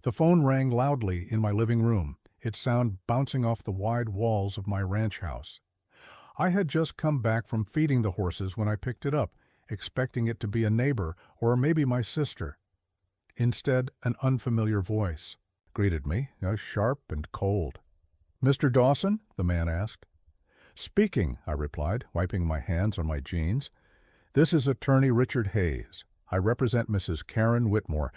The phone rang loudly in my living room, its sound bouncing off the wide walls of my ranch house. I had just come back from feeding the horses when I picked it up, expecting it to be a neighbor or maybe my sister. Instead, an unfamiliar voice greeted me, sharp and cold. "Mr. Dawson?" the man asked. "Speaking," I replied, wiping my hands on my jeans. "This is Attorney Richard Hayes. I represent Mrs. Karen Whitmore.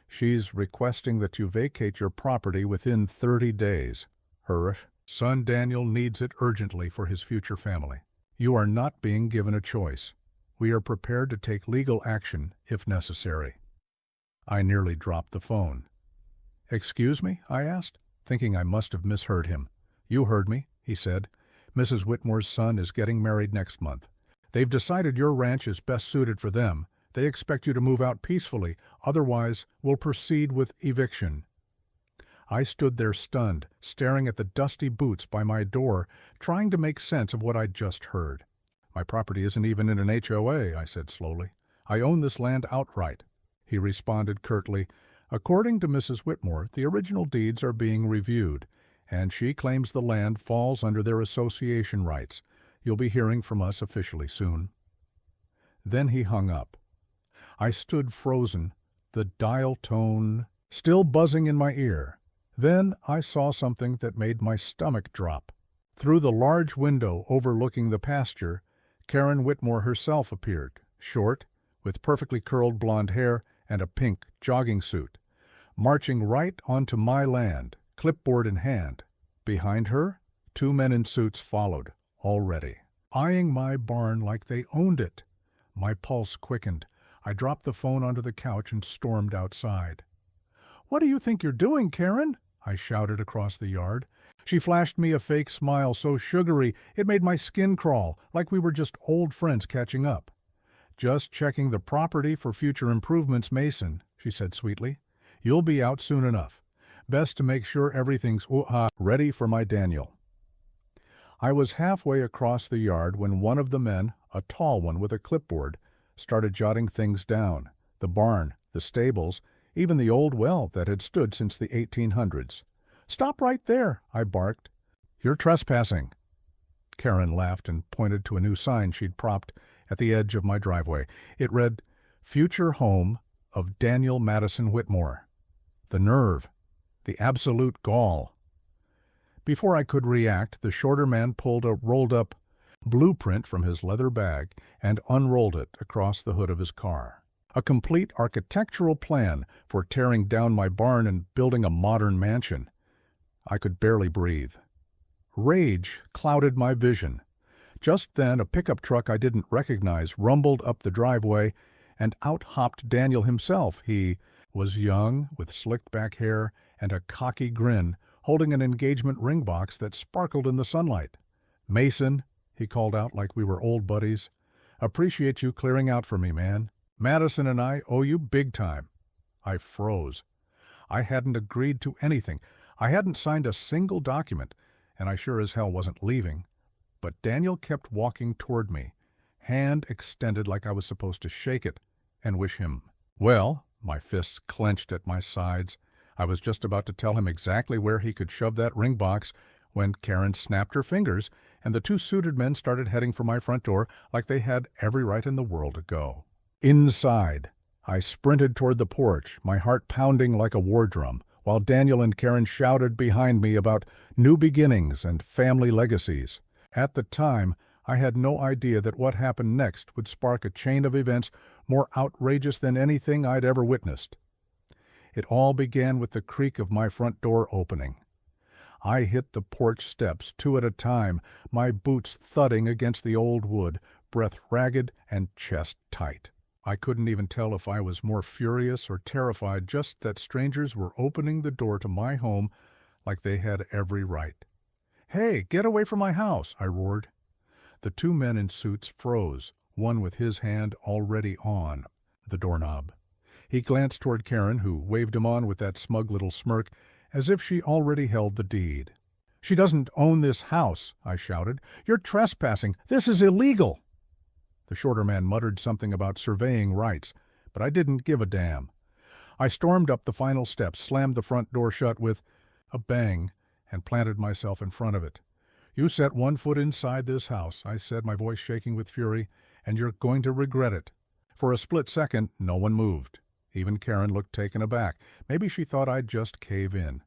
She's requesting that you vacate your property within 30 days. Her son Daniel needs it urgently for his future family. You are not being given a choice. We are prepared to take legal action if necessary." I nearly dropped the phone. "Excuse me?" I asked, thinking I must have misheard him. "You heard me," he said. "Mrs. Whitmore's son is getting married next month. They've decided your ranch is best suited for them. They expect you to move out peacefully, otherwise we'll proceed with eviction." I stood there stunned, staring at the dusty boots by my door, trying to make sense of what I'd just heard. "My property isn't even in an HOA," I said slowly. "I own this land outright." He responded curtly, "According to Mrs. Whitmore, the original deeds are being reviewed, and she claims the land falls under their association rights. You'll be hearing from us officially soon." Then he hung up. I stood frozen, the dial tone still buzzing in my ear. Then I saw something that made my stomach drop. Through the large window overlooking the pasture, Karen Whitmore herself appeared, short, with perfectly curled blonde hair and a pink jogging suit, marching right onto my land, clipboard in hand. Behind her, 2 men in suits followed, already, eyeing my barn like they owned it. My pulse quickened. I dropped the phone onto the couch and stormed outside. "What do you think you're doing, Karen?" I shouted across the yard. She flashed me a fake smile so sugary it made my skin crawl, like we were just old friends catching up. "Just checking the property for future improvements, Mason," she said sweetly. "You'll be out soon enough. Best to make sure everything's ready for my Daniel." I was halfway across the yard when one of the men, a tall one with a clipboard, started jotting things down. The barn, the stables, even the old well that had stood since the 1800s. "Stop right there," I barked. "You're trespassing." Karen laughed and pointed to a new sign she'd propped at the edge of my driveway. It read, "Future Home of Daniel Madison Whitmore." The nerve, the absolute gall. Before I could react, the shorter man pulled a rolled-up blueprint from his leather bag and unrolled it across the hood of his car. A complete architectural plan for tearing down my barn and building a modern mansion. I could barely breathe. Rage clouded my vision. Just then, a pickup truck I didn't recognize rumbled up the driveway, and out hopped Daniel himself. He was young, with slicked-back hair and a cocky grin, holding an engagement ring box that sparkled in the sunlight. "Mason," he called out like we were old buddies, "appreciate you clearing out for me, man. Madison and I owe you big time." I froze. I hadn't agreed to anything. I hadn't signed a single document, and I sure as hell wasn't leaving. But Daniel kept walking toward me, hand extended like I was supposed to shake it and wish him well. My fists clenched at my sides. I was just about to tell him exactly where he could shove that ring box when Karen snapped her fingers, and the 2 suited men started heading for my front door like they had every right in the world to go. Inside, I sprinted toward the porch, my heart pounding like a war drum, while Daniel and Karen shouted behind me about new beginnings and family legacies. At the time, I had no idea that what happened next would spark a chain of events more outrageous than anything I'd ever witnessed. It all began with the creak of my front door opening. I hit the porch steps 2 at a time, my boots thudding against the old wood, breath ragged and chest tight. I couldn't even tell if I was more furious or terrified, just that strangers were opening the door to my home like they had every right. "Hey, get away from my house!" I roared. The 2 men in suits froze, one with his hand already on the doorknob. He glanced toward Karen, who waved him on with that smug little smirk, as if she already held the deed. "She doesn't own this house," I shouted. "You're trespassing. This is illegal." The shorter man muttered something about surveying rights, but I didn't give a damn. I stormed up the final steps, slammed the front door shut with a bang, and planted myself in front of it. "You set one foot inside this house," I said, my voice shaking with fury, "and you're going to regret it." For a split second, no one moved. Even Karen looked taken aback. Maybe she thought I'd just cave in.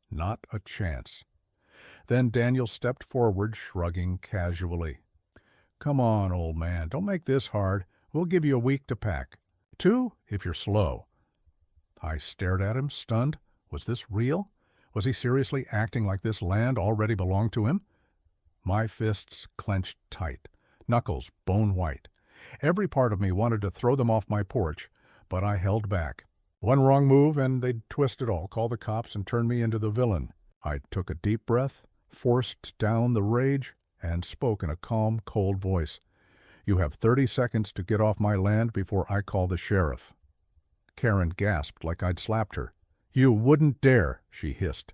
Not a chance. Then Daniel stepped forward, shrugging casually. "Come on, old man, don't make this hard. We'll give you a week to pack. 2, if you're slow." I stared at him, stunned. Was this real? Was he seriously acting like this land already belonged to him? My fists clenched tight, knuckles bone white. Every part of me wanted to throw them off my porch, but I held back. One wrong move and they'd twist it all, call the cops, and turn me into the villain. I took a deep breath, forced down the rage, and spoke in a calm, cold voice. "You have 30 seconds to get off my land before I call the sheriff." Karen gasped like I'd slapped her. "You wouldn't dare," she hissed.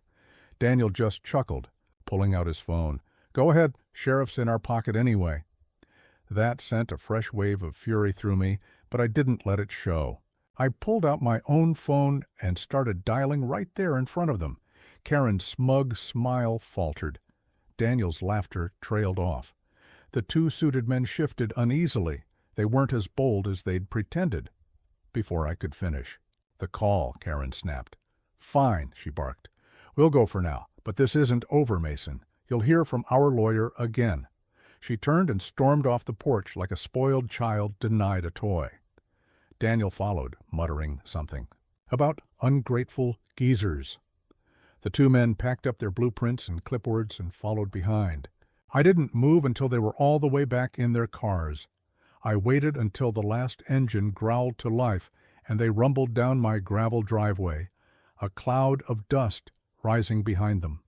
Daniel just chuckled, pulling out his phone. "Go ahead, sheriff's in our pocket anyway." That sent a fresh wave of fury through me, but I didn't let it show. I pulled out my own phone and started dialing right there in front of them. Karen's smug smile faltered. Daniel's laughter trailed off. The two suited men shifted uneasily. They weren't as bold as they'd pretended. Before I could finish, "The call," Karen snapped. "Fine," she barked. "We'll go for now, but this isn't over, Mason. You'll hear from our lawyer again." She turned and stormed off the porch like a spoiled child denied a toy. Daniel followed, muttering something about ungrateful geezers. The two men packed up their blueprints and clipboards and followed behind. I didn't move until they were all the way back in their cars. I waited until the last engine growled to life and they rumbled down my gravel driveway, a cloud of dust rising behind them.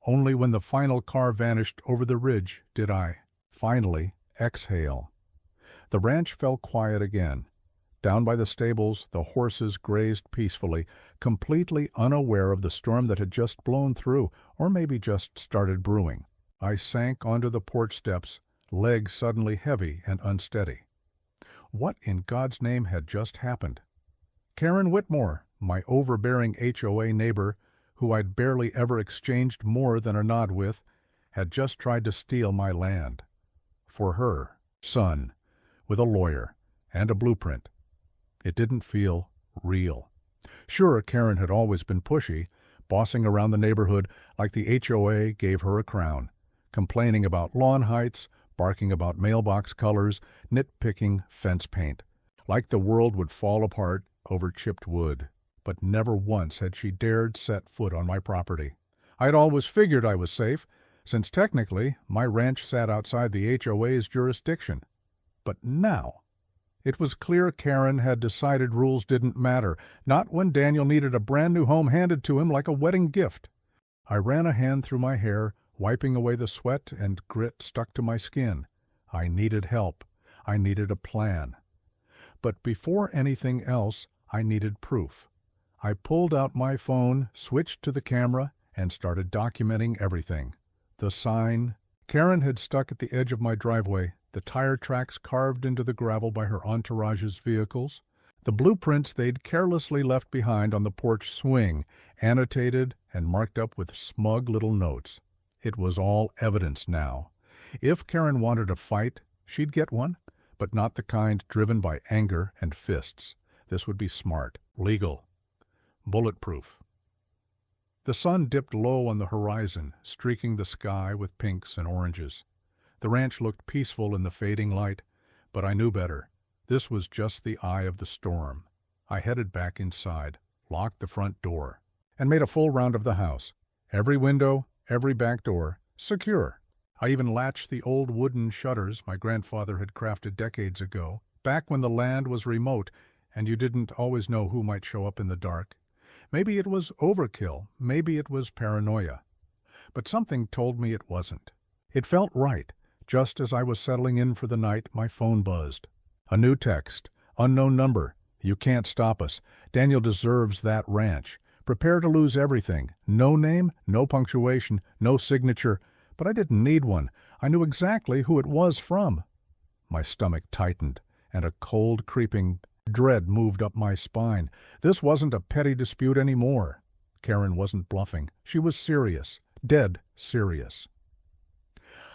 Only when the final car vanished over the ridge did I, finally, exhale. The ranch fell quiet again. Down by the stables, the horses grazed peacefully, completely unaware of the storm that had just blown through, or maybe just started brewing. I sank onto the porch steps, legs suddenly heavy and unsteady. What in God's name had just happened? Karen Whitmore, my overbearing HOA neighbor, who I'd barely ever exchanged more than a nod with, had just tried to steal my land. For her son, with a lawyer and a blueprint. It didn't feel real. Sure, Karen had always been pushy, bossing around the neighborhood like the HOA gave her a crown, complaining about lawn heights, barking about mailbox colors, nitpicking fence paint, like the world would fall apart over chipped wood. But never once had she dared set foot on my property. I'd always figured I was safe, since technically my ranch sat outside the HOA's jurisdiction. But now, it was clear Karen had decided rules didn't matter, not when Daniel needed a brand new home handed to him like a wedding gift. I ran a hand through my hair, wiping away the sweat and grit stuck to my skin. I needed help. I needed a plan. But before anything else, I needed proof. I pulled out my phone, switched to the camera, and started documenting everything. The sign. Karen had stuck at the edge of my driveway, the tire tracks carved into the gravel by her entourage's vehicles, the blueprints they'd carelessly left behind on the porch swing, annotated and marked up with smug little notes. It was all evidence now. If Karen wanted a fight, she'd get one, but not the kind driven by anger and fists. This would be smart, legal, bulletproof. The sun dipped low on the horizon, streaking the sky with pinks and oranges. The ranch looked peaceful in the fading light, but I knew better. This was just the eye of the storm. I headed back inside, locked the front door, and made a full round of the house. Every window, every back door, secure. I even latched the old wooden shutters my grandfather had crafted decades ago, back when the land was remote and you didn't always know who might show up in the dark. Maybe it was overkill, maybe it was paranoia. But something told me it wasn't. It felt right. Just as I was settling in for the night, my phone buzzed. A new text. Unknown number. You can't stop us. Daniel deserves that ranch. Prepare to lose everything. No name, no punctuation, no signature. But I didn't need one. I knew exactly who it was from. My stomach tightened, and a cold creeping Dread moved up my spine. This wasn't a petty dispute anymore. Karen wasn't bluffing. She was serious. Dead serious.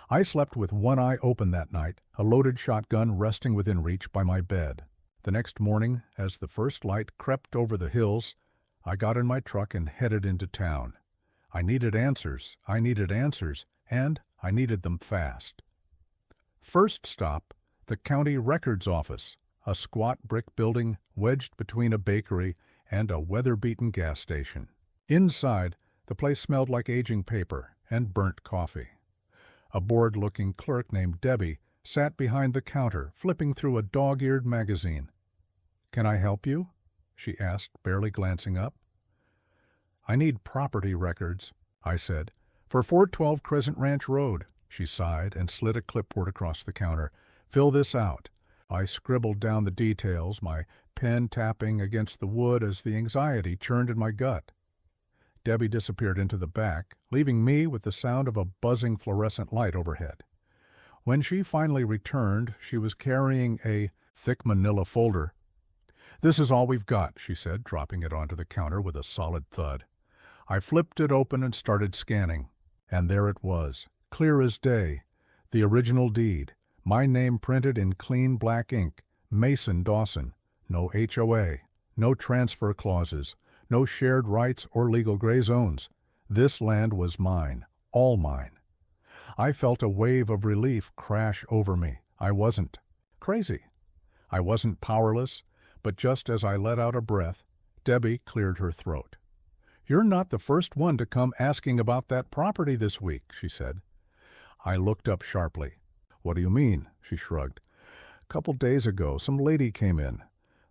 I slept with one eye open that night, a loaded shotgun resting within reach by my bed. The next morning, as the first light crept over the hills, I got in my truck and headed into town. I needed answers, and I needed them fast. First stop, the county records office, a squat brick building wedged between a bakery and a weather-beaten gas station. Inside, the place smelled like aging paper and burnt coffee. A bored-looking clerk named Debbie sat behind the counter, flipping through a dog-eared magazine. "Can I help you?" she asked, barely glancing up. "I need property records," I said. "For 412 Crescent Ranch Road." She sighed and slid a clipboard across the counter. "Fill this out." I scribbled down the details, my pen tapping against the wood as the anxiety churned in my gut. Debbie disappeared into the back, leaving me with the sound of a buzzing fluorescent light overhead. When she finally returned, she was carrying a thick manila folder. "This is all we've got," she said, dropping it onto the counter with a solid thud. I flipped it open and started scanning. And there it was, clear as day, the original deed, my name printed in clean black ink, Mason Dawson, no HOA, no transfer clauses, no shared rights or legal gray zones. This land was mine, all mine. I felt a wave of relief crash over me. I wasn't crazy. I wasn't powerless, but just as I let out a breath, Debbie cleared her throat. "You're not the first one to come asking about that property this week," she said. I looked up sharply. "What do you mean?" she shrugged. "A couple days ago, some lady came in.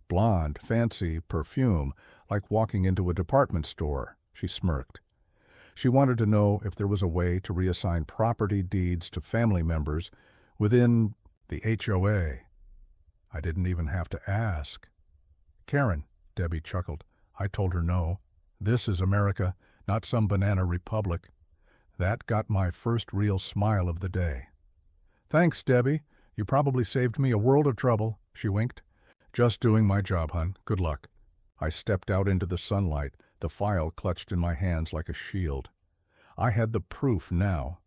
Blonde, fancy, perfume, like walking into a department store." She smirked. "She wanted to know if there was a way to reassign property deeds to family members within the HOA. I didn't even have to ask." "Karen," Debbie chuckled. I told her no. This is America, not some banana republic. That got my first real smile of the day. "Thanks, Debbie. You probably saved me a world of trouble," she winked. "Just doing my job, hon. Good luck." I stepped out into the sunlight, the file clutched in my hands like a shield. I had the proof now.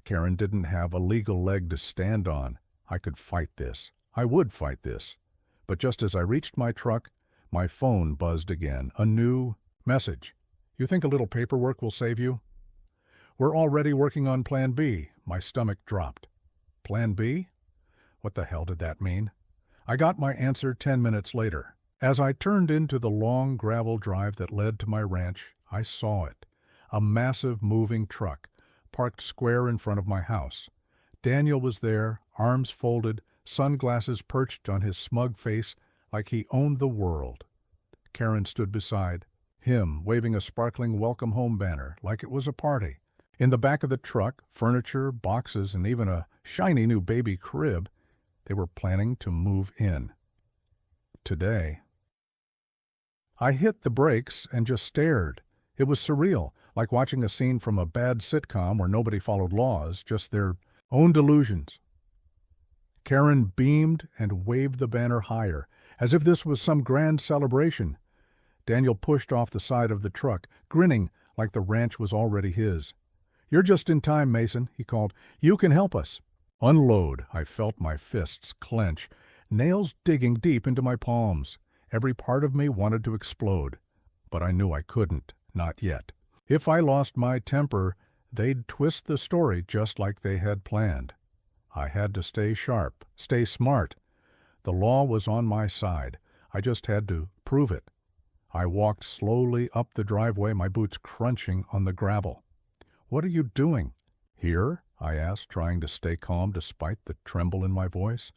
Karen didn't have a legal leg to stand on. I could fight this. I would fight this. But just as I reached my truck, my phone buzzed again. A new message. "You think a little paperwork will save you?" "We're already working on Plan B." My stomach dropped. Plan B? What the hell did that mean? I got my answer 10 minutes later. As I turned into the long gravel drive that led to my ranch, I saw it. A massive moving truck, parked square in front of my house. Daniel was there, arms folded, sunglasses perched on his smug face like he owned the world. Karen stood beside him, waving a sparkling welcome home banner like it was a party. In the back of the truck, furniture, boxes, and even a shiny new baby crib. They were planning to move in. Today. I hit the brakes and just stared. It was surreal, like watching a scene from a bad sitcom where nobody followed laws, just their own delusions. Karen beamed and waved the banner higher, as if this was some grand celebration. Daniel pushed off the side of the truck, grinning like the ranch was already his. "You're just in time, Mason," he called. "You can help us." Unload. I felt my fists clench, nails digging deep into my palms. Every part of me wanted to explode, but I knew I couldn't, not yet. If I lost my temper, they'd twist the story just like they had planned. I had to stay sharp, stay smart. The law was on my side. I just had to prove it. I walked slowly up the driveway, my boots crunching on the gravel. "What are you doing?" "Here?" I asked, trying to stay calm despite the tremble in my voice.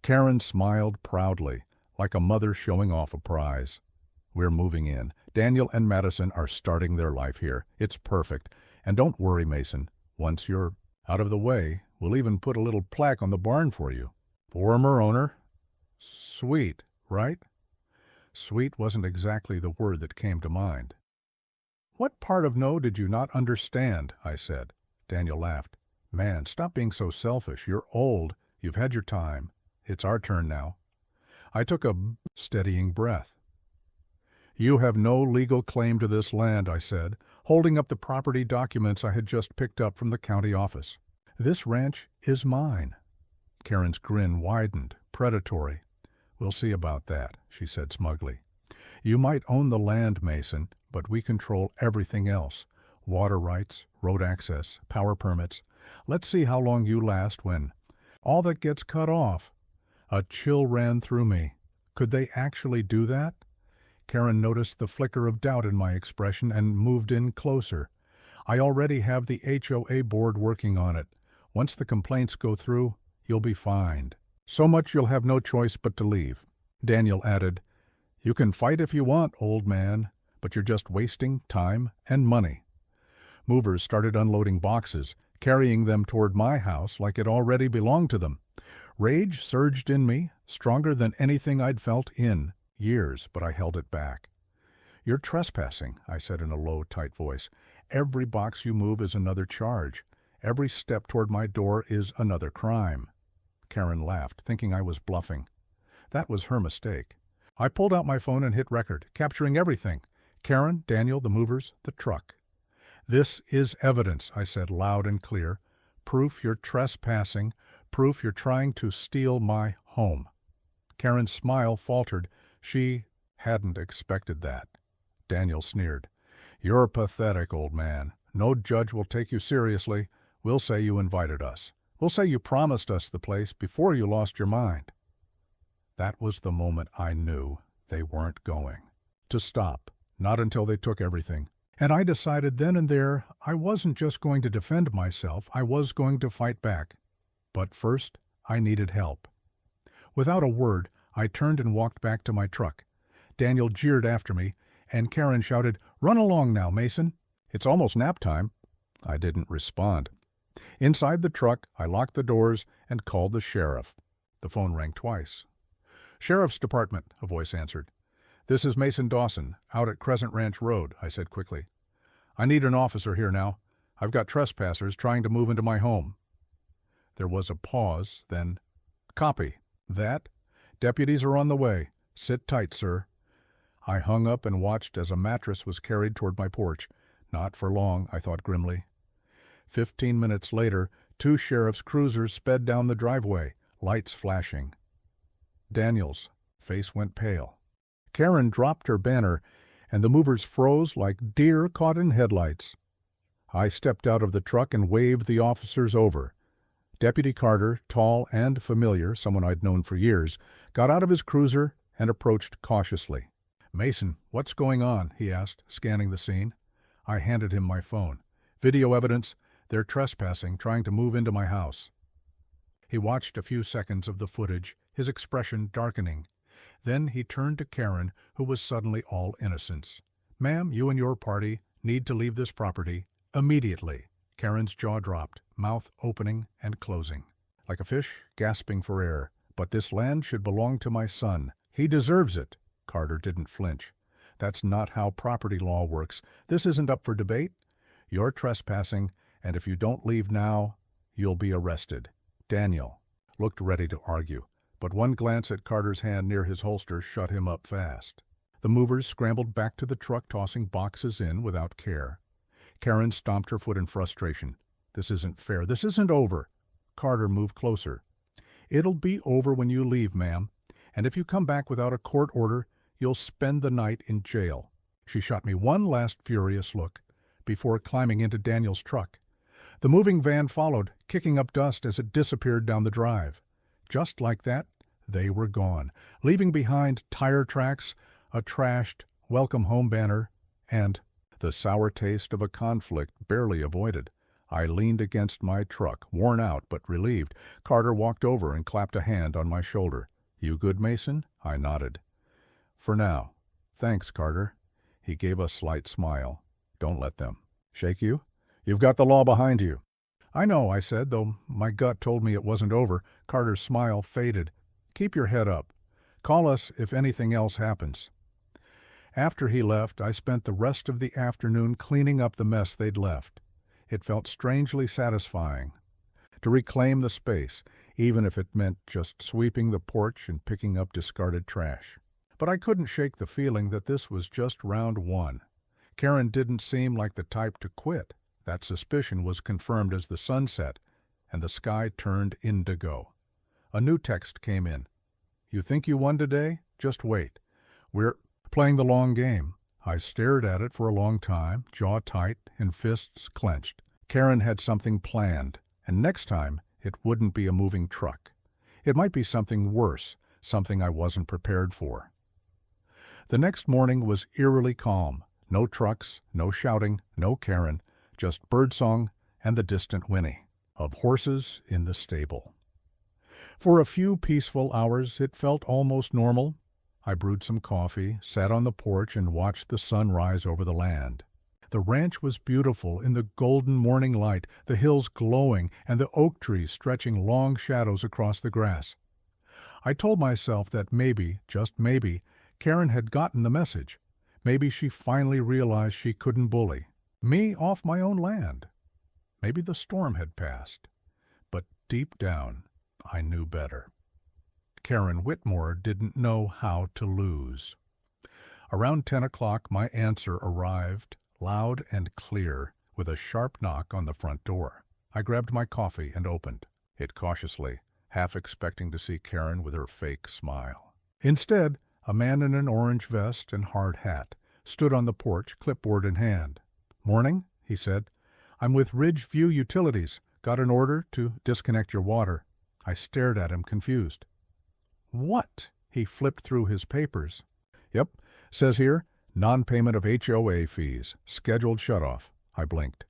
Karen smiled proudly, like a mother showing off a prize. "We're moving in. Daniel and Madison are starting their life here. It's perfect. And don't worry, Mason. Once you're out of the way, we'll even put a little plaque on the barn for you. Former owner." Sweet, right? Sweet wasn't exactly the word that came to mind. "What part of no did you not understand?" I said. Daniel laughed. "Man, stop being so selfish. You're old. You've had your time. It's our turn now." I took a steadying breath. You have no legal claim to this land, I said, holding up the property documents I had just picked up from the county office. This ranch is mine. Karen's grin widened, predatory. We'll see about that, she said smugly. You might own the land, Mason, but we control everything else. Water rights, road access, power permits. Let's see how long you last when all that gets cut off. A chill ran through me. Could they actually do that? Karen noticed the flicker of doubt in my expression and moved in closer. I already have the HOA board working on it. Once the complaints go through, you'll be fined. So much you'll have no choice but to leave. Daniel added, You can fight if you want, old man, but you're just wasting time and money. Movers started unloading boxes, carrying them toward my house like it already belonged to them. Rage surged in me, stronger than anything I'd felt in years, but I held it back. You're trespassing, I said in a low, tight voice. Every box you move is another charge. Every step toward my door is another crime. Karen laughed, thinking I was bluffing. That was her mistake. I pulled out my phone and hit record, capturing everything. Karen, Daniel, the movers, the truck. This is evidence, I said loud and clear. Proof you're trespassing, proof you're trying to steal my home. Karen's smile faltered. She hadn't expected that. Daniel sneered. You're pathetic, old man. No judge will take you seriously. We'll say you invited us. We'll say you promised us the place before you lost your mind. That was the moment I knew they weren't going to stop, not until they took everything. And I decided then and there I wasn't just going to defend myself, I was going to fight back. But first, I needed help. Without a word, I turned and walked back to my truck. Daniel jeered after me, and Karen shouted, Run along now, Mason. It's almost nap time. I didn't respond. Inside the truck, I locked the doors and called the sheriff. The phone rang twice. Sheriff's Department, a voice answered. This is Mason Dawson, out at Crescent Ranch Road, I said quickly. I need an officer here now. I've got trespassers trying to move into my home. There was a pause, then, Copy. That? Deputies are on the way. Sit tight, sir. I hung up and watched as a mattress was carried toward my porch. Not for long, I thought grimly. 15 minutes later, 2 sheriff's cruisers sped down the driveway, lights flashing. Daniel's face went pale. Karen dropped her banner, and the movers froze like deer caught in headlights. I stepped out of the truck and waved the officers over. Deputy Carter, tall and familiar, someone I'd known for years, got out of his cruiser and approached cautiously. Mason, what's going on? He asked, scanning the scene. I handed him my phone. Video evidence. They're trespassing, trying to move into my house. He watched a few seconds of the footage, his expression darkening. Then he turned to Karen, who was suddenly all innocence. Ma'am, you and your party need to leave this property immediately. Karen's jaw dropped, mouth opening and closing, like a fish gasping for air. But this land should belong to my son. He deserves it. Carter didn't flinch. That's not how property law works. This isn't up for debate. You're trespassing, and if you don't leave now, you'll be arrested. Daniel looked ready to argue, but one glance at Carter's hand near his holster shut him up fast. The movers scrambled back to the truck, tossing boxes in without care. Karen stomped her foot in frustration. This isn't fair. This isn't over. Carter moved closer. It'll be over when you leave, ma'am, and if you come back without a court order, you'll spend the night in jail. She shot me one last furious look before climbing into Daniel's truck. The moving van followed, kicking up dust as it disappeared down the drive. Just like that, they were gone, leaving behind tire tracks, a trashed welcome home banner, and the sour taste of a conflict barely avoided. I leaned against my truck, worn out but relieved. Carter walked over and clapped a hand on my shoulder. You good, Mason? I nodded. For now. Thanks, Carter. He gave a slight smile. Don't let them shake you. You've got the law behind you. I know, I said, though my gut told me it wasn't over. Carter's smile faded. Keep your head up. Call us if anything else happens. After he left, I spent the rest of the afternoon cleaning up the mess they'd left. It felt strangely satisfying. to reclaim the space, even if it meant just sweeping the porch and picking up discarded trash. But I couldn't shake the feeling that this was just round one. Karen didn't seem like the type to quit. That suspicion was confirmed as the sun set, and the sky turned indigo. A new text came in. "You think you won today? Just wait. We're playing the long game." I stared at it for a long time, jaw tight and fists clenched. Karen had something planned, and next time it wouldn't be a moving truck. It might be something worse, something I wasn't prepared for. The next morning was eerily calm. No trucks, no shouting, no Karen, just birdsong and the distant whinny of horses in the stable. For a few peaceful hours it felt almost normal. I brewed some coffee, sat on the porch, and watched the sun rise over the land. The ranch was beautiful in the golden morning light, the hills glowing and the oak trees stretching long shadows across the grass. I told myself that maybe, just maybe, Karen had gotten the message. Maybe she finally realized she couldn't bully me off my own land. Maybe the storm had passed. But deep down, I knew better. Karen Whitmore didn't know how to lose. Around 10 o'clock, my answer arrived, loud and clear, with a sharp knock on the front door. I grabbed my coffee and opened it cautiously, half expecting to see Karen with her fake smile. Instead, a man in an orange vest and hard hat stood on the porch, clipboard in hand. "Morning," he said. "I'm with Ridgeview Utilities. Got an order to disconnect your water." I stared at him, confused. "What?" He flipped through his papers. "Yep, says here, non-payment of HOA fees, scheduled shutoff." I blinked.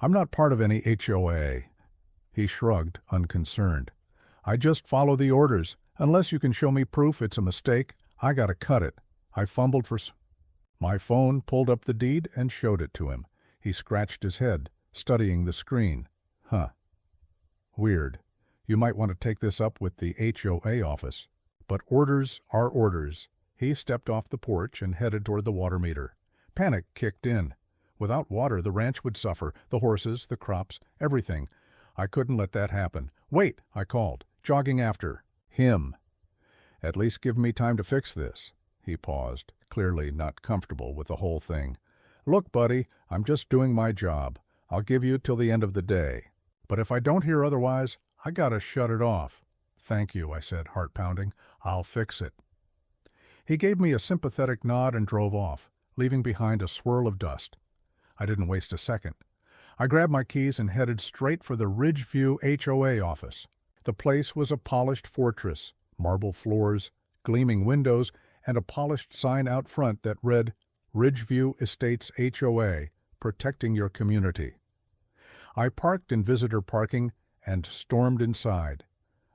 "I'm not part of any HOA." He shrugged, unconcerned. "I just follow the orders. Unless you can show me proof it's a mistake, I gotta cut it." I fumbled for my phone, pulled up the deed, and showed it to him. He scratched his head, studying the screen. "Huh. Weird. You might want to take this up with the HOA office." But orders are orders. He stepped off the porch and headed toward the water meter. Panic kicked in. Without water, the ranch would suffer. The horses, the crops, everything. I couldn't let that happen. "Wait," I called, jogging after him. "At least give me time to fix this." He paused, clearly not comfortable with the whole thing. "Look, buddy, I'm just doing my job. I'll give you till the end of the day. But if I don't hear otherwise, I gotta shut it off." "Thank you," I said, heart pounding. "I'll fix it." He gave me a sympathetic nod and drove off, leaving behind a swirl of dust. I didn't waste a second. I grabbed my keys and headed straight for the Ridgeview HOA office. The place was a polished fortress, marble floors, gleaming windows, and a polished sign out front that read, "Ridgeview Estates HOA, protecting your community." I parked in visitor parking and stormed inside.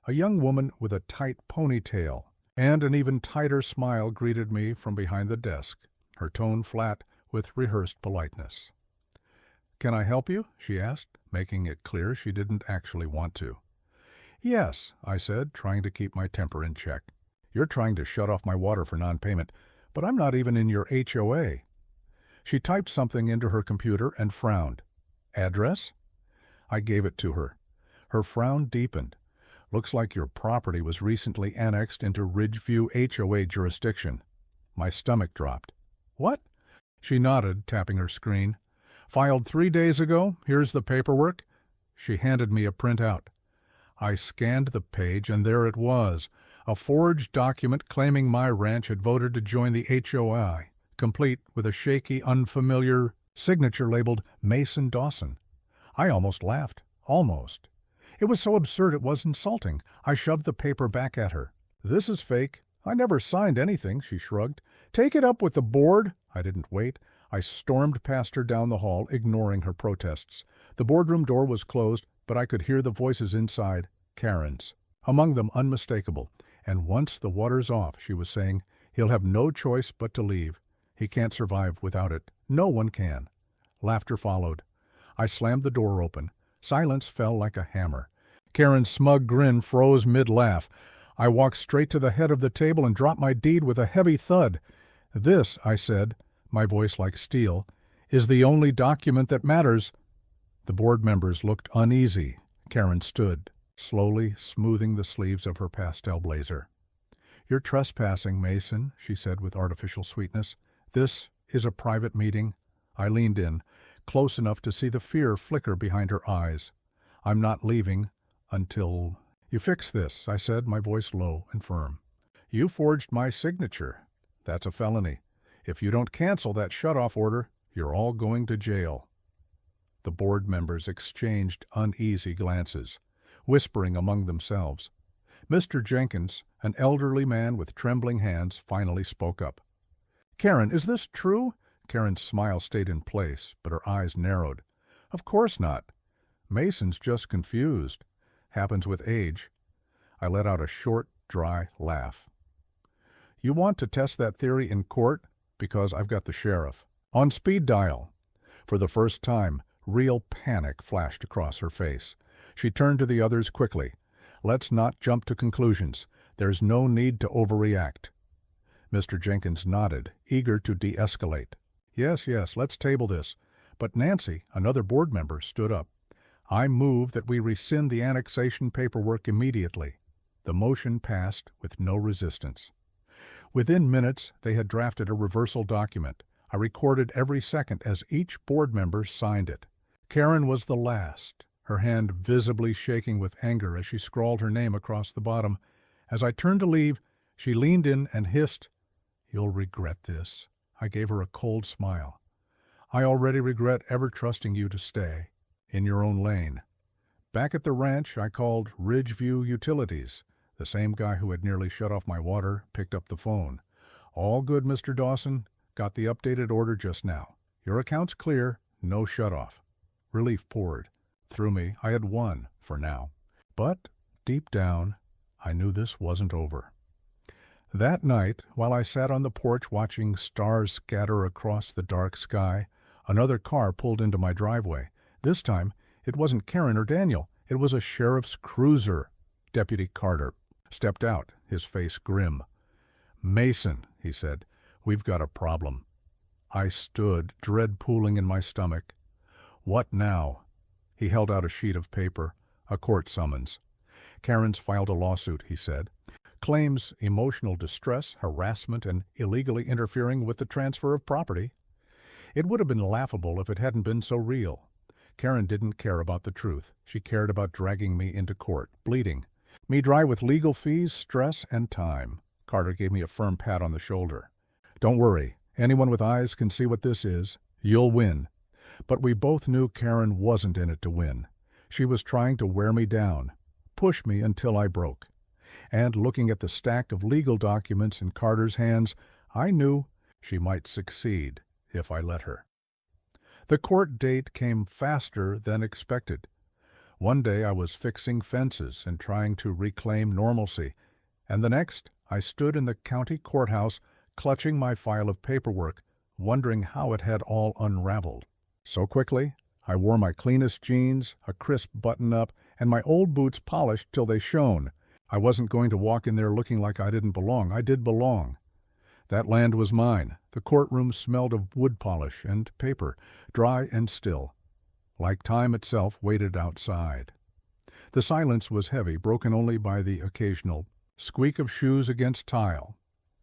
A young woman with a tight ponytail and an even tighter smile greeted me from behind the desk, her tone flat with rehearsed politeness. "Can I help you?" she asked, making it clear she didn't actually want to. "Yes," I said, trying to keep my temper in check. "You're trying to shut off my water for non-payment, but I'm not even in your HOA." She typed something into her computer and frowned. "Address?" I gave it to her. Her frown deepened. "Looks like your property was recently annexed into Ridgeview HOA jurisdiction." My stomach dropped. "What?" She nodded, tapping her screen. "Filed 3 days ago. Here's the paperwork." She handed me a printout. I scanned the page, and there it was, a forged document claiming my ranch had voted to join the HOA, complete with a shaky, unfamiliar signature labeled Mason Dawson. I almost laughed. Almost. It was so absurd it was insulting. I shoved the paper back at her. "This is fake. I never signed anything," she shrugged. "Take it up with the board." I didn't wait. I stormed past her down the hall, ignoring her protests. The boardroom door was closed, but I could hear the voices inside, Karen's. Among them unmistakable. "And once the water's off," she was saying, "he'll have no choice but to leave. He can't survive without it. No one can." Laughter followed. I slammed the door open. Silence fell like a hammer. Karen's smug grin froze mid-laugh. I walked straight to the head of the table and dropped my deed with a heavy thud. "This," I said, my voice like steel, "is the only document that matters." The board members looked uneasy. Karen stood, slowly smoothing the sleeves of her pastel blazer. "You're trespassing, Mason," she said with artificial sweetness. "This is a private meeting." I leaned in, close enough to see the fear flicker behind her eyes. "I'm not leaving until you fix this," I said, my voice low and firm. "You forged my signature. That's a felony. If you don't cancel that shut-off order, you're all going to jail." The board members exchanged uneasy glances, whispering among themselves. Mr. Jenkins, an elderly man with trembling hands, finally spoke up. "Karen, is this true?" Karen's smile stayed in place, but her eyes narrowed. "Of course not. Mason's just confused. Happens with age." I let out a short, dry laugh. "You want to test that theory in court? Because I've got the sheriff. On speed dial." For the first time, real panic flashed across her face. She turned to the others quickly. "Let's not jump to conclusions. There's no need to overreact." Mr. Jenkins nodded, eager to de-escalate. Yes, let's table this." But Nancy, another board member, stood up. "I move that we rescind the annexation paperwork immediately." The motion passed with no resistance. Within minutes, they had drafted a reversal document. I recorded every second as each board member signed it. Karen was the last, her hand visibly shaking with anger as she scrawled her name across the bottom. As I turned to leave, she leaned in and hissed, "You'll regret this." I gave her a cold smile. "I already regret ever trusting you to stay in your own lane." Back at the ranch, I called Ridgeview Utilities. The same guy who had nearly shut off my water picked up the phone. "All good, Mr. Dawson. Got the updated order just now. Your account's clear, no shut-off." Relief poured through me. I had won, for now. But, deep down, I knew this wasn't over. That night, while I sat on the porch watching stars scatter across the dark sky, another car pulled into my driveway. This time, it wasn't Karen or Daniel. It was a sheriff's cruiser. Deputy Carter stepped out, his face grim. "Mason," he said, "we've got a problem." I stood, dread pooling in my stomach. "What now?" He held out a sheet of paper, a court summons. "Karen's filed a lawsuit," he said. "Claims emotional distress, harassment, and illegally interfering with the transfer of property." It would have been laughable if it hadn't been so real. Karen didn't care about the truth. She cared about dragging me into court, bleeding, me dry with legal fees, stress, and time. Carter gave me a firm pat on the shoulder. "Don't worry. Anyone with eyes can see what this is. You'll win." But we both knew Karen wasn't in it to win. She was trying to wear me down, push me until I broke. And looking at the stack of legal documents in Carter's hands, I knew she might succeed if I let her. The court date came faster than expected. One day I was fixing fences and trying to reclaim normalcy, and the next I stood in the county courthouse clutching my file of paperwork, wondering how it had all unraveled. So quickly, I wore my cleanest jeans, a crisp button-up, and my old boots polished till they shone. I wasn't going to walk in there looking like I didn't belong. I did belong. That land was mine. The courtroom smelled of wood polish and paper, dry and still, like time itself waited outside. The silence was heavy, broken only by the occasional squeak of shoes against tile.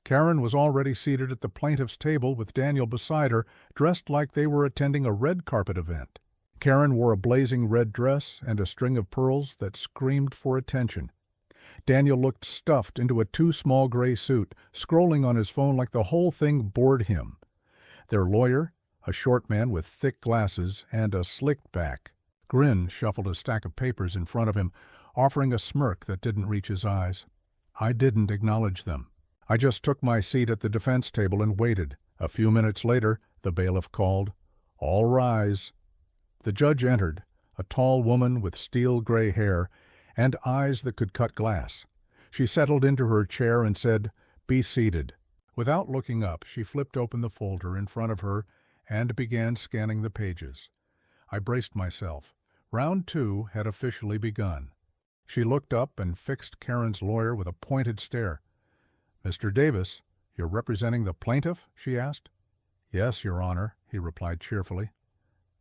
Karen was already seated at the plaintiff's table with Daniel beside her, dressed like they were attending a red carpet event. Karen wore a blazing red dress and a string of pearls that screamed for attention. Daniel looked stuffed into a too small gray suit, scrolling on his phone like the whole thing bored him. Their lawyer, a short man with thick glasses and a slicked back grin, shuffled a stack of papers in front of him, offering a smirk that didn't reach his eyes. I didn't acknowledge them. I just took my seat at the defense table and waited. A few minutes later, the bailiff called, "All rise." The judge entered, a tall woman with steel-gray hair and eyes that could cut glass. She settled into her chair and said, "Be seated." Without looking up, she flipped open the folder in front of her and began scanning the pages. I braced myself. Round 2 had officially begun. She looked up and fixed Karen's lawyer with a pointed stare. "Mr. Davis, you're representing the plaintiff?" she asked. "Yes, Your Honor," he replied cheerfully.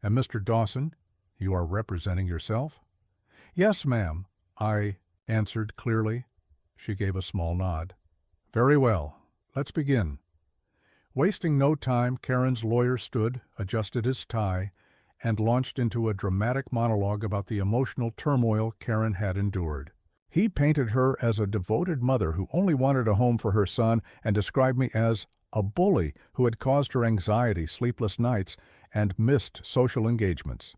"And Mr. Dawson, you are representing yourself?" "Yes, ma'am," I answered clearly. She gave a small nod. "Very well. Let's begin." Wasting no time, Karen's lawyer stood, adjusted his tie, and launched into a dramatic monologue about the emotional turmoil Karen had endured. He painted her as a devoted mother who only wanted a home for her son and described me as a bully who had caused her anxiety, sleepless nights, and missed social engagements.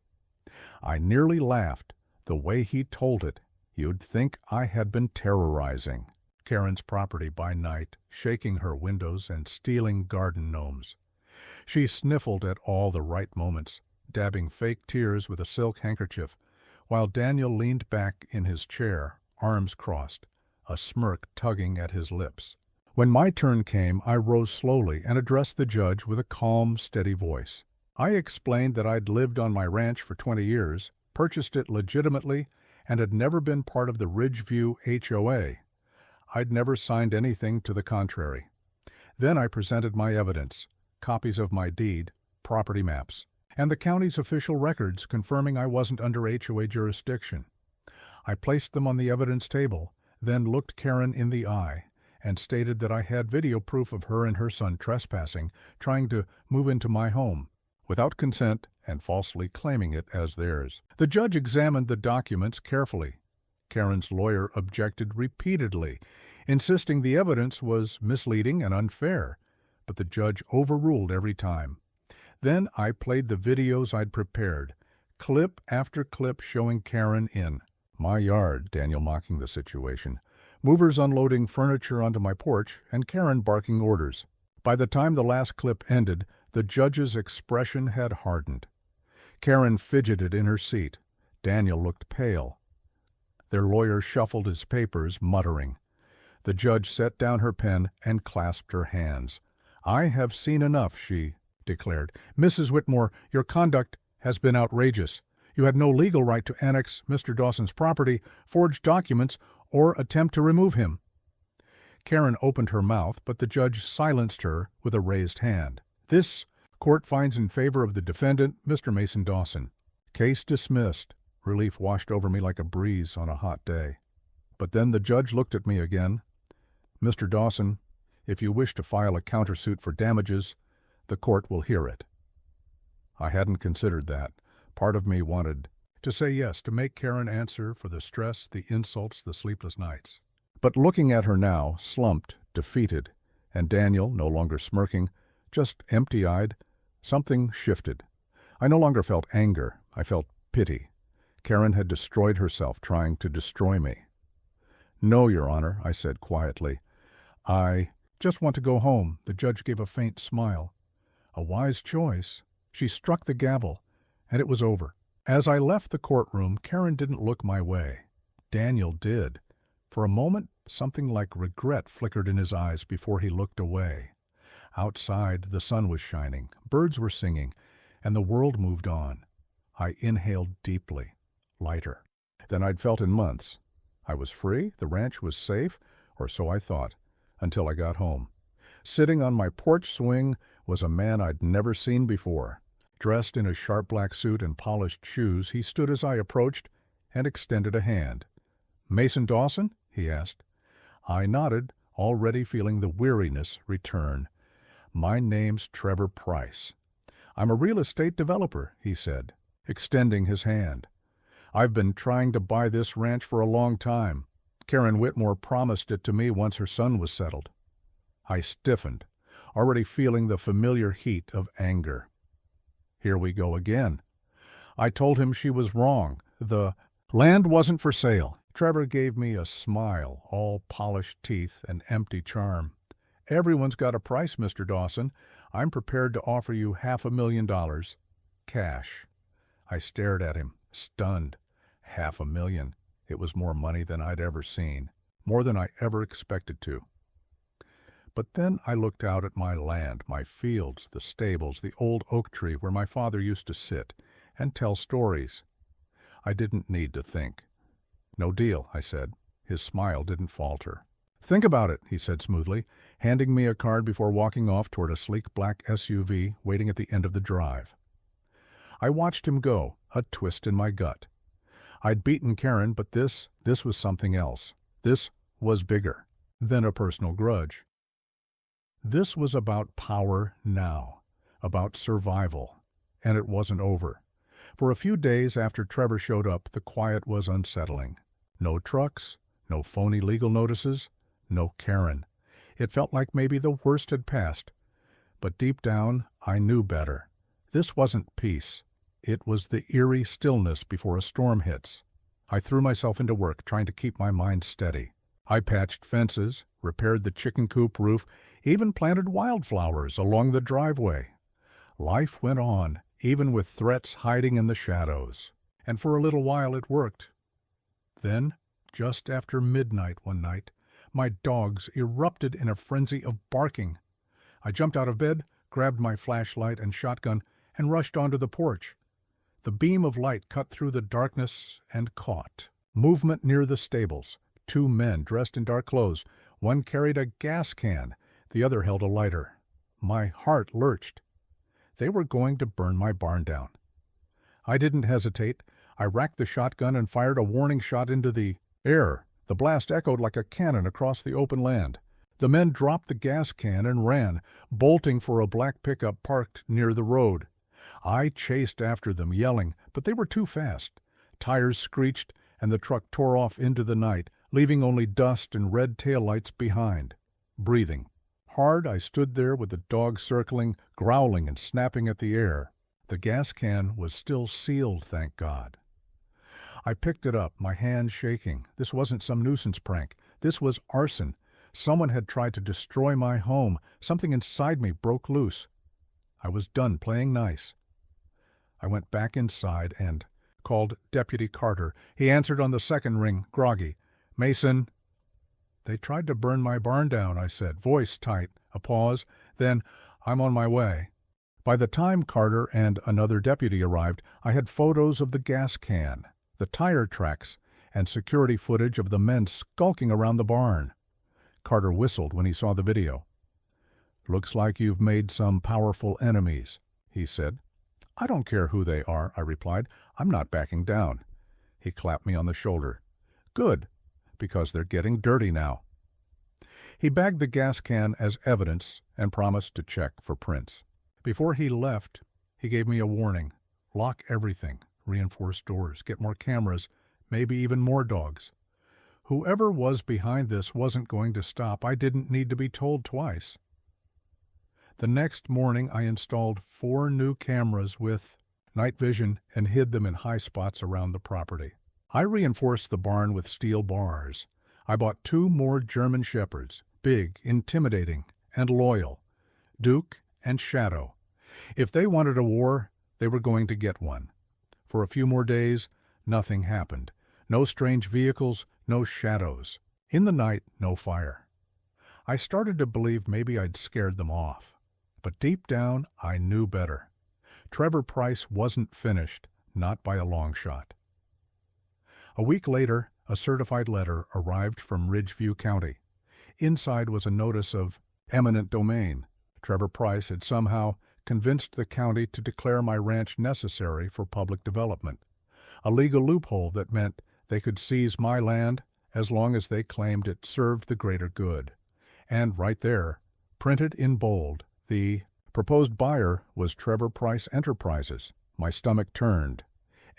I nearly laughed. The way he told it, you'd think I had been terrorizing Karen's property by night, shaking her windows and stealing garden gnomes. She sniffled at all the right moments, dabbing fake tears with a silk handkerchief, while Daniel leaned back in his chair, arms crossed, a smirk tugging at his lips. When my turn came, I rose slowly and addressed the judge with a calm, steady voice. I explained that I'd lived on my ranch for 20 years, purchased it legitimately, and had never been part of the Ridgeview HOA. I'd never signed anything to the contrary. Then I presented my evidence, copies of my deed, property maps, and the county's official records confirming I wasn't under HOA jurisdiction. I placed them on the evidence table, then looked Karen in the eye, and stated that I had video proof of her and her son trespassing, trying to move into my home, without consent and falsely claiming it as theirs. The judge examined the documents carefully. Karen's lawyer objected repeatedly, insisting the evidence was misleading and unfair, but the judge overruled every time. Then I played the videos I'd prepared, clip after clip showing Karen in my yard, Daniel mocking the situation, movers unloading furniture onto my porch, and Karen barking orders. By the time the last clip ended, the judge's expression had hardened. Karen fidgeted in her seat. Daniel looked pale. Their lawyer shuffled his papers, muttering. The judge set down her pen and clasped her hands. "I have seen enough," she declared. "Mrs. Whitmore, your conduct has been outrageous. You had no legal right to annex Mr. Dawson's property, forge documents, or attempt to remove him." Karen opened her mouth, but the judge silenced her with a raised hand. "This court finds in favor of the defendant, Mr. Mason Dawson." Case dismissed. Relief washed over me like a breeze on a hot day. But then the judge looked at me again. "Mr. Dawson, if you wish to file a countersuit for damages, the court will hear it." I hadn't considered that. Part of me wanted to say yes, to make Karen answer for the stress, the insults, the sleepless nights. But looking at her now, slumped, defeated, and Daniel, no longer smirking, just empty-eyed, something shifted. I no longer felt anger. I felt pity. Karen had destroyed herself trying to destroy me. "No, Your Honor," I said quietly. "I just want to go home." The judge gave a faint smile. A wise choice. She struck the gavel, and it was over. As I left the courtroom, Karen didn't look my way. Daniel did. For a moment, something like regret flickered in his eyes before he looked away. Outside, the sun was shining, birds were singing, and the world moved on. I inhaled deeply, lighter, than I'd felt in months. I was free, the ranch was safe, or so I thought, until I got home. Sitting on my porch swing was a man I'd never seen before. Dressed in a sharp black suit and polished shoes, he stood as I approached and extended a hand. "Mason Dawson?" he asked. I nodded, already feeling the weariness return. "My name's Trevor Price. I'm a real estate developer," he said, extending his hand. "I've been trying to buy this ranch for a long time. Karen Whitmore promised it to me once her son was settled." I stiffened, already feeling the familiar heat of anger. Here we go again. I told him she was wrong. The land wasn't for sale. Trevor gave me a smile, all polished teeth and empty charm. "Everyone's got a price, Mr. Dawson. I'm prepared to offer you $500,000. Cash." I stared at him, stunned. $500,000. It was more money than I'd ever seen, more than I ever expected to. But then I looked out at my land, my fields, the stables, the old oak tree where my father used to sit and tell stories. I didn't need to think. "No deal," I said. His smile didn't falter. "Think about it," he said smoothly, handing me a card before walking off toward a sleek black SUV waiting at the end of the drive. I watched him go, a twist in my gut. I'd beaten Karen, but this was something else. This was bigger than a personal grudge. This was about power now, about survival, and it wasn't over. For a few days after Trevor showed up, the quiet was unsettling. No trucks, no phony legal notices, no Karen. It felt like maybe the worst had passed. But deep down, I knew better. This wasn't peace. It was the eerie stillness before a storm hits. I threw myself into work, trying to keep my mind steady. I patched fences, repaired the chicken coop roof, even planted wildflowers along the driveway. Life went on, even with threats hiding in the shadows. And for a little while it worked. Then, just after midnight one night, my dogs erupted in a frenzy of barking. I jumped out of bed, grabbed my flashlight and shotgun, and rushed onto the porch. The beam of light cut through the darkness and caught movement near the stables. 2 men dressed in dark clothes. One carried a gas can, the other held a lighter. My heart lurched. They were going to burn my barn down. I didn't hesitate. I racked the shotgun and fired a warning shot into the air. The blast echoed like a cannon across the open land. The men dropped the gas can and ran, bolting for a black pickup parked near the road. I chased after them, yelling, but they were too fast. Tires screeched, and the truck tore off into the night, leaving only dust and red taillights behind. Breathing hard, I stood there with the dog circling, growling and snapping at the air. The gas can was still sealed, thank God. I picked it up, my hand shaking. This wasn't some nuisance prank. This was arson. Someone had tried to destroy my home. Something inside me broke loose. I was done playing nice. I went back inside and called Deputy Carter. He answered on the second ring, groggy. "Mason." "They tried to burn my barn down," I said, voice tight. A pause. Then, "I'm on my way." By the time Carter and another deputy arrived, I had photos of the gas can, the tire tracks, and security footage of the men skulking around the barn. Carter whistled when he saw the video. "Looks like you've made some powerful enemies," he said. "I don't care who they are," I replied. "I'm not backing down." He clapped me on the shoulder. "Good, because they're getting dirty now." He bagged the gas can as evidence and promised to check for prints. Before he left, he gave me a warning. Lock everything, reinforce doors, get more cameras, maybe even more dogs. Whoever was behind this wasn't going to stop. I didn't need to be told twice. The next morning, I installed 4 new cameras with night vision and hid them in high spots around the property. I reinforced the barn with steel bars. I bought 2 more German Shepherds, big, intimidating, and loyal, Duke and Shadow. If they wanted a war, they were going to get one. For a few more days, nothing happened. No strange vehicles, no shadows. In the night, no fire. I started to believe maybe I'd scared them off. But deep down, I knew better. Trevor Price wasn't finished, not by a long shot. A week later, a certified letter arrived from Ridgeview County. Inside was a notice of eminent domain. Trevor Price had somehow convinced the county to declare my ranch necessary for public development, a legal loophole that meant they could seize my land as long as they claimed it served the greater good. And right there, printed in bold, the proposed buyer was Trevor Price Enterprises. My stomach turned.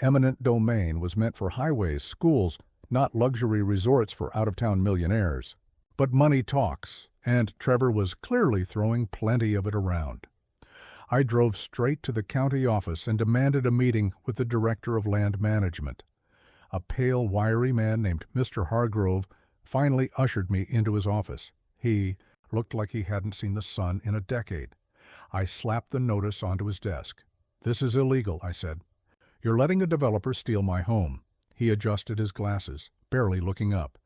Eminent domain was meant for highways, schools, not luxury resorts for out-of-town millionaires. But money talks, and Trevor was clearly throwing plenty of it around. I drove straight to the county office and demanded a meeting with the director of land management. A pale, wiry man named Mr. Hargrove finally ushered me into his office. He looked like he hadn't seen the sun in a decade. I slapped the notice onto his desk. "This is illegal," I said. "You're letting a developer steal my home." He adjusted his glasses, barely looking up.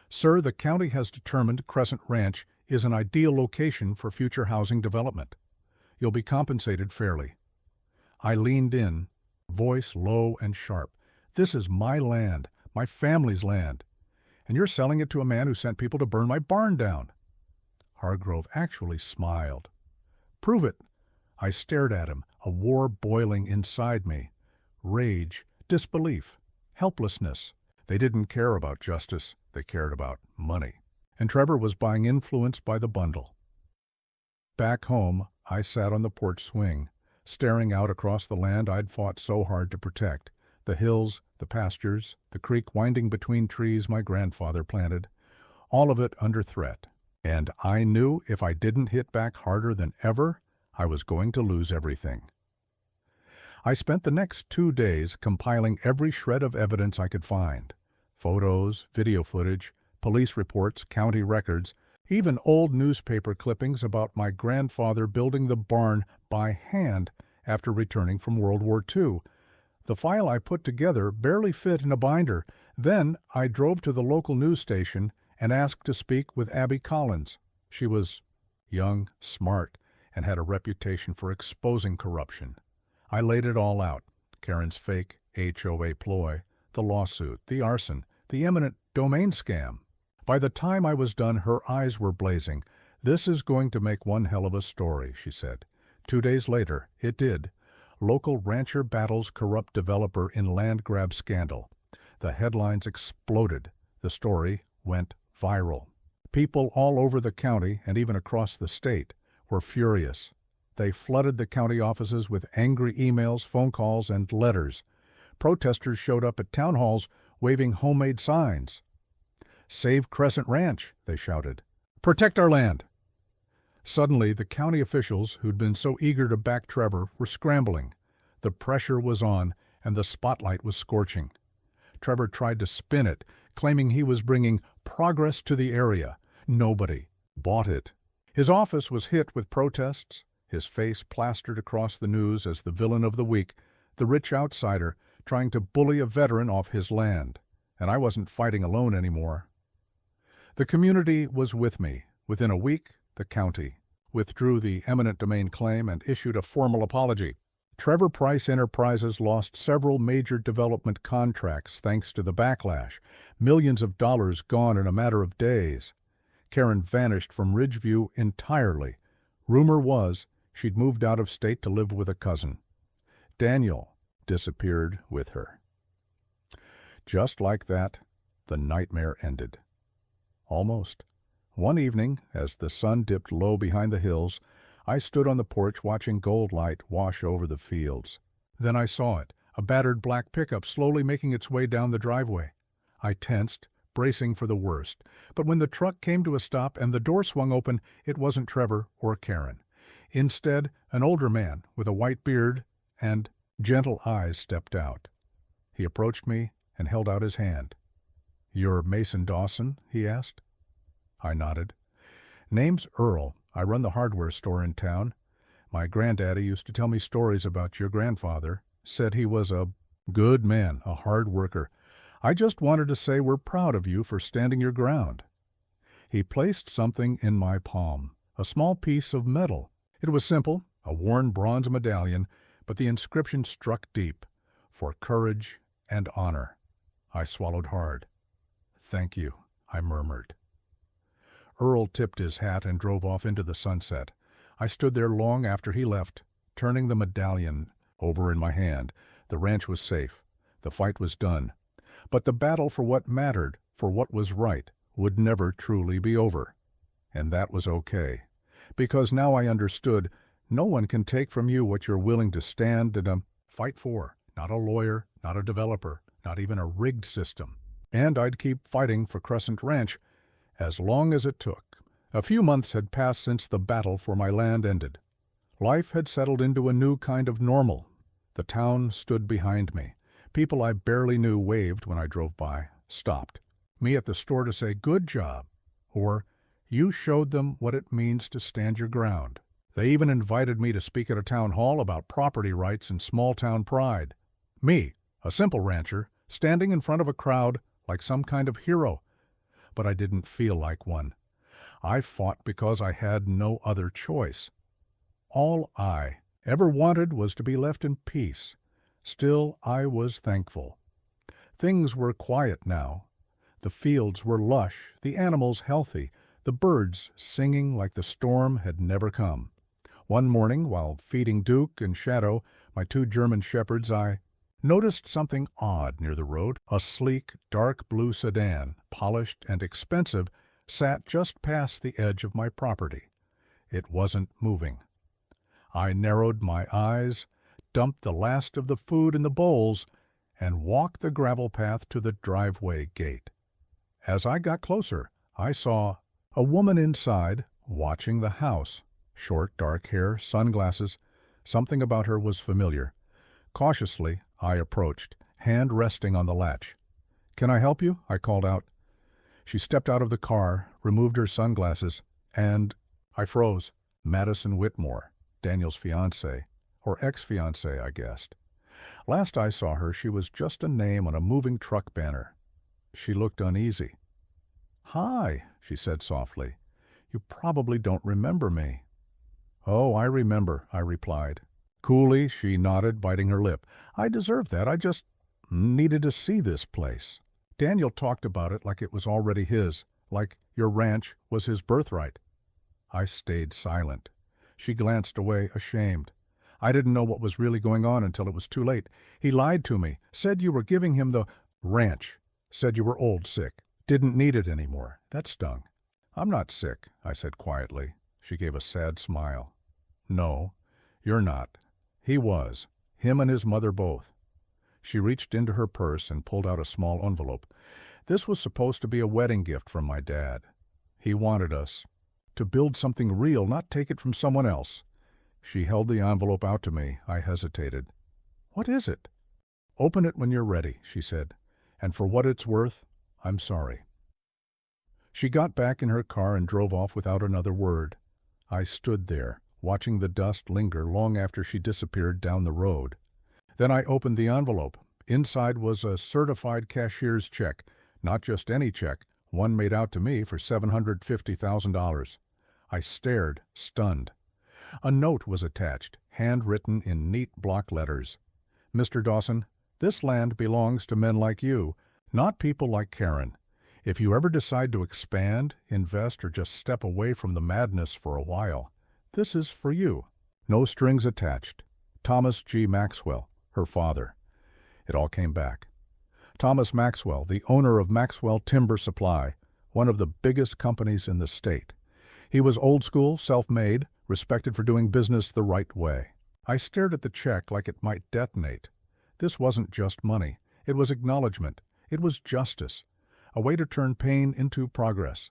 "Sir, the county has determined Crescent Ranch is an ideal location for future housing development. You'll be compensated fairly." I leaned in, voice low and sharp. "This is my land, my family's land, and you're selling it to a man who sent people to burn my barn down." Hargrove actually smiled. "Prove it." I stared at him, a war boiling inside me. Rage, disbelief, helplessness. They didn't care about justice, they cared about money. And Trevor was buying influence by the bundle. Back home, I sat on the porch swing, staring out across the land I'd fought so hard to protect. The hills, the pastures, the creek winding between trees my grandfather planted, all of it under threat. And I knew if I didn't hit back harder than ever, I was going to lose everything. I spent the next 2 days compiling every shred of evidence I could find. Photos, video footage, police reports, county records, even old newspaper clippings about my grandfather building the barn by hand after returning from World War II. The file I put together barely fit in a binder. Then I drove to the local news station and asked to speak with Abby Collins. She was young, smart, and had a reputation for exposing corruption. I laid it all out: Karen's fake HOA ploy, the lawsuit, the arson, the eminent domain scam. By the time I was done, her eyes were blazing. "This is going to make one hell of a story," she said. 2 days later, it did. Local rancher battles corrupt developer in land grab scandal. The headlines exploded. The story went viral. People all over the county, and even across the state, were furious. They flooded the county offices with angry emails, phone calls, and letters. Protesters showed up at town halls waving homemade signs. "Save Crescent Ranch," they shouted. "Protect our land." Suddenly, the county officials who'd been so eager to back Trevor were scrambling. The pressure was on, and the spotlight was scorching. Trevor tried to spin it, claiming he was bringing progress to the area. Nobody bought it. His office was hit with protests, his face plastered across the news as the villain of the week, the rich outsider trying to bully a veteran off his land. And I wasn't fighting alone anymore. The community was with me. Within a week, the county withdrew the eminent domain claim and issued a formal apology. Trevor Price Enterprises lost several major development contracts thanks to the backlash. Millions of dollars gone in a matter of days. Karen vanished from Ridgeview entirely. Rumor was she'd moved out of state to live with a cousin. Daniel disappeared with her. Just like that, the nightmare ended. Almost. One evening, as the sun dipped low behind the hills, I stood on the porch watching gold light wash over the fields. Then I saw it, a battered black pickup slowly making its way down the driveway. I tensed, bracing for the worst. But when the truck came to a stop and the door swung open, it wasn't Trevor or Karen. Instead, an older man with a white beard and gentle eyes stepped out. He approached me and held out his hand. "You're Mason Dawson?" he asked. I nodded. "Name's Earl. I run the hardware store in town. My granddaddy used to tell me stories about your grandfather. Said he was a good man, a hard worker. I just wanted to say we're proud of you for standing your ground." He placed something in my palm, a small piece of metal. It was simple, a worn bronze medallion, but the inscription struck deep: "For courage and honor." I swallowed hard. "Thank you," I murmured. Earl tipped his hat and drove off into the sunset. I stood there long after he left, turning the medallion over in my hand. The ranch was safe. The fight was done. But the battle for what mattered, for what was right, would never truly be over. And that was okay. Because now I understood, no one can take from you what you're willing to stand and fight for. Not a lawyer, not a developer, not even a rigged system. And I'd keep fighting for Crescent Ranch as long as it took. A few months had passed since the battle for my land ended. Life had settled into a new kind of normal. The town stood behind me. People I barely knew waved when I drove by, stopped. Me at the store to say, "Good job," or "You showed them what it means to stand your ground." They even invited me to speak at a town hall about property rights and small-town pride. Me, a simple rancher, standing in front of a crowd like some kind of hero. But I didn't feel like one. I fought because I had no other choice. All I ever wanted was to be left in peace. Still, I was thankful. Things were quiet now. The fields were lush, the animals healthy, the birds singing like the storm had never come. One morning, while feeding Duke and Shadow, my 2 German shepherds, I Noticed something odd near the road. A sleek, dark blue sedan, polished and expensive, sat just past the edge of my property. It wasn't moving. I narrowed my eyes, dumped the last of the food in the bowls, and walked the gravel path to the driveway gate. As I got closer, I saw a woman inside, watching the house. Short, dark hair, sunglasses. Something about her was familiar. Cautiously, I approached, hand resting on the latch. "Can I help you?" I called out. She stepped out of the car, removed her sunglasses, and I froze. Madison Whitmore, Daniel's fiancée, or ex-fiancée, I guessed. Last I saw her, she was just a name on a moving truck banner. She looked uneasy. "Hi," she said softly. "You probably don't remember me." "Oh, I remember," I replied. Coolly, she nodded, biting her lip. "I deserve that. I just needed to see this place. Daniel talked about it like it was already his, like your ranch was his birthright." I stayed silent. She glanced away, ashamed. "I didn't know what was really going on until it was too late. He lied to me, said you were giving him the ranch, said you were old, sick, didn't need it anymore." That stung. "I'm not sick," I said quietly. She gave a sad smile. "No, you're not. He was. Him and his mother both." She reached into her purse and pulled out a small envelope. This was supposed to be a wedding gift from my dad. He wanted us to build something real, not take it from someone else. She held the envelope out to me. I hesitated. "What is it?" "Open it when you're ready," she said. "And for what it's worth, I'm sorry." She got back in her car and drove off without another word. I stood there, watching the dust linger long after she disappeared down the road. Then I opened the envelope. Inside was a certified cashier's check, not just any check, one made out to me for $750,000. I stared, stunned. A note was attached, handwritten in neat block letters. "Mr. Dawson, this land belongs to men like you, not people like Karen. If you ever decide to expand, invest, or just step away from the madness for a while, this is for you." No strings attached. Thomas G. Maxwell, her father. It all came back. Thomas Maxwell, the owner of Maxwell Timber Supply, one of the biggest companies in the state. He was old school, self-made, respected for doing business the right way. I stared at the check like it might detonate. This wasn't just money. It was acknowledgement. It was justice. A way to turn pain into progress.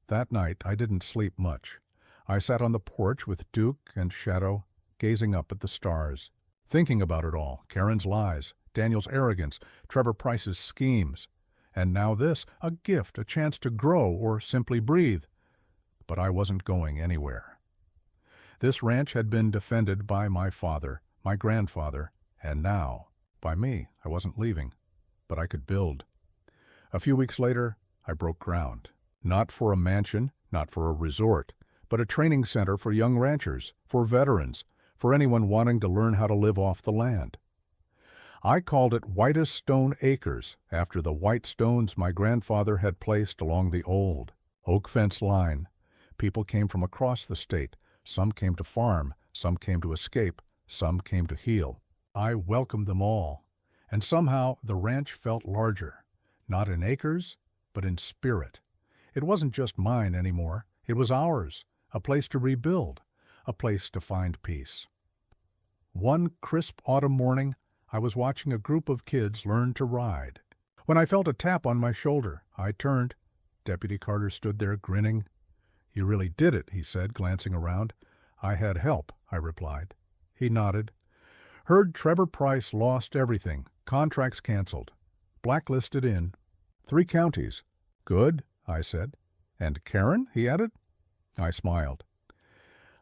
That night, I didn't sleep much. I sat on the porch with Duke and Shadow, gazing up at the stars, thinking about it all, Karen's lies, Daniel's arrogance, Trevor Price's schemes. And now this, a gift, a chance to grow or simply breathe. But I wasn't going anywhere. This ranch had been defended by my father, my grandfather, and now by me. I wasn't leaving, but I could build. A few weeks later, I broke ground. Not for a mansion, not for a resort, but a training center for young ranchers, for veterans, for anyone wanting to learn how to live off the land. I called it Whitest Stone Acres, after the white stones my grandfather had placed along the old oak fence line. People came from across the state. Some came to farm, some came to escape, some came to heal. I welcomed them all, and somehow the ranch felt larger, not in acres, but in spirit. It wasn't just mine anymore. It was ours, a place to rebuild, a place to find peace. One crisp autumn morning, I was watching a group of kids learn to ride. When I felt a tap on my shoulder, I turned. Deputy Carter stood there grinning. "You really did it," he said, glancing around. "I had help," I replied. He nodded. "Heard Trevor Price lost everything. Contracts canceled. Blacklisted in 3 counties. Good," I said. "And Karen?" he added. I smiled.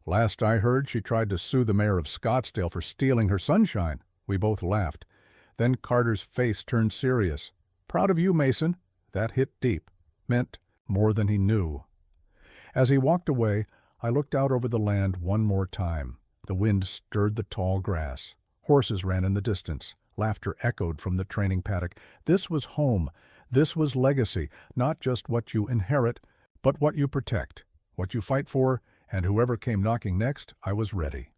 "Last I heard, she tried to sue the mayor of Scottsdale for stealing her sunshine." We both laughed. Then Carter's face turned serious. "Proud of you, Mason." That hit deep. Meant more than he knew. As he walked away, I looked out over the land one more time. The wind stirred the tall grass. Horses ran in the distance. Laughter echoed from the training paddock. This was home. This was legacy, not just what you inherit, but what you protect, what you fight for, and whoever came knocking next, I was ready.